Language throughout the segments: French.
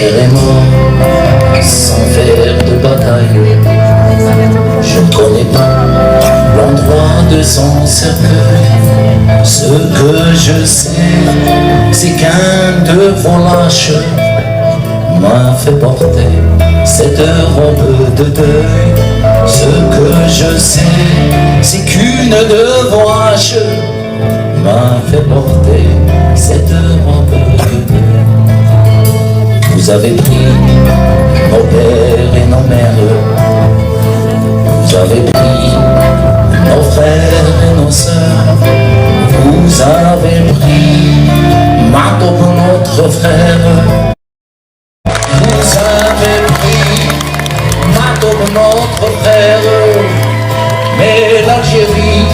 père est mort sans faire de bataille. Je ne connais pas l'endroit de son cercueil. Ce que je sais, c'est qu'un de vos lâches m'a fait porter cette robe de deuil. Ce que je sais, c'est qu'une de vos haches m'a fait porter cette robe de deuil. Vous avez pris nos pères et nos mères, vous avez pris nos frères et nos sœurs, vous avez pris Mato, notre frère. Vous avez pris Mato, notre frère, mais l'Algérie,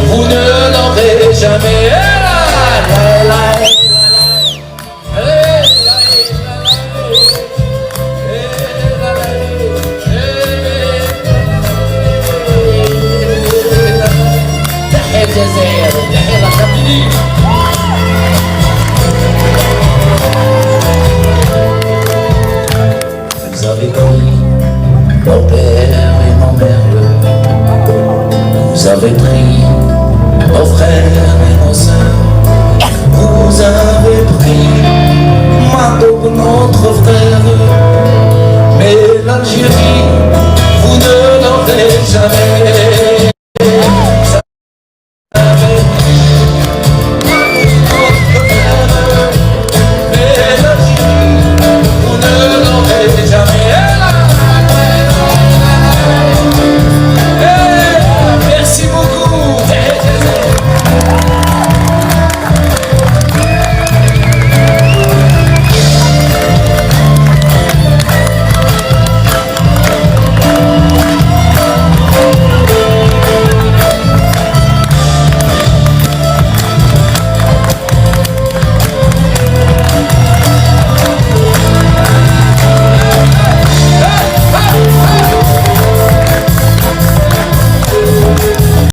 vous ne l'aurez jamais. Vous avez pris nos pères et nos mères, vous avez pris nos frères et nos sœurs, vous avez pris Mato, notre frère, mais l'Algérie, vous ne l'aurez jamais.